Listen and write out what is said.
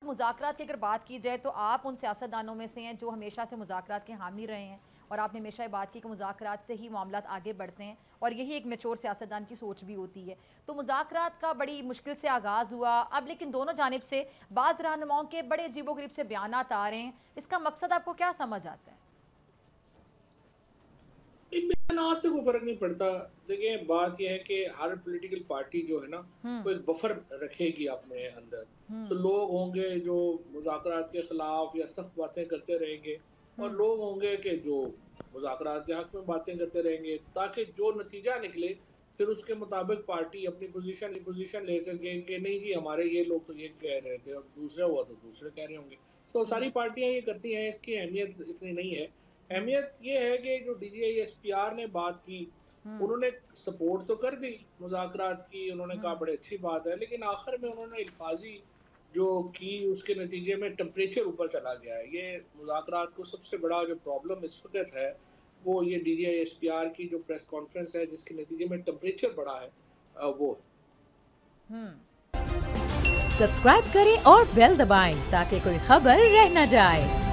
मुज़ाकरात की अगर बात की जाए तो आप उन सियासतदानों में से हैं जो हमेशा से मुज़ाकरात के हामी रहे हैं और आपने हमेशा ये बात की कि मुज़ाकरात से ही मामलात आगे बढ़ते हैं और यही एक मैच्योर सियासतदान की सोच भी होती है। तो मुज़ाकरात का बड़ी मुश्किल से आगाज़ हुआ, अब लेकिन दोनों जानिब से बाज़ रहनुमाओं के बड़े अजीबोगरीब से बयानात आ रहे हैं, इसका मकसद आपको क्या समझ आता है? इन बयानात से कोई फ़र्क नहीं पड़ता। देखिए, बात ये है कि हर पॉलिटिकल पार्टी जो है ना, हम्म। वो एक बफर रखेगी अपने अंदर। तो हम्म। लोग होंगे जो मुज़ाकरात के खिलाफ या सख्त बातें करते रहेंगे, और हम्म। लोग होंगे कि जो मुज़ाकरात के हक में बातें करते रहेंगे, ताकि जो नतीजा निकले, फिर उसके मुताबिक पार्टी अपनी पोज़ीशन ले सके कि नहीं जी, हमारे ये लोग तो ये कह रहे थे, और दूसरा हुआ तो दूसरे कह रहे होंगे। तो सारी हम्म। पार्टियाँ ये करती हैं, इसकी अहमियत इतनी नहीं है। हम्म। अहमियत ये है कि जो डीजीआईएसपीआर ने बात की, हम्म। उन्होंने सपोर्ट तो कर दी मुज़ाकरात की, उन्होंने कहा हम्म। बड़ी अच्छी बात है, लेकिन आखिर में उन्होंने अल्फाजी जो की, उसके नतीजे में टेम्परेचर ऊपर चला गया है। ये मुज़ाकरात को सबसे बड़ा जो प्रॉब्लम इस वक़्त है, वो ये डीजीआईएसपीआर की जो प्रेस कॉन्फ्रेंस है, जिसके नतीजे में टेम्परेचर बढ़ा है, वो है। हम्म। सब्सक्राइब करें और बेल दबाएं ताकि कोई खबर रह न जाए।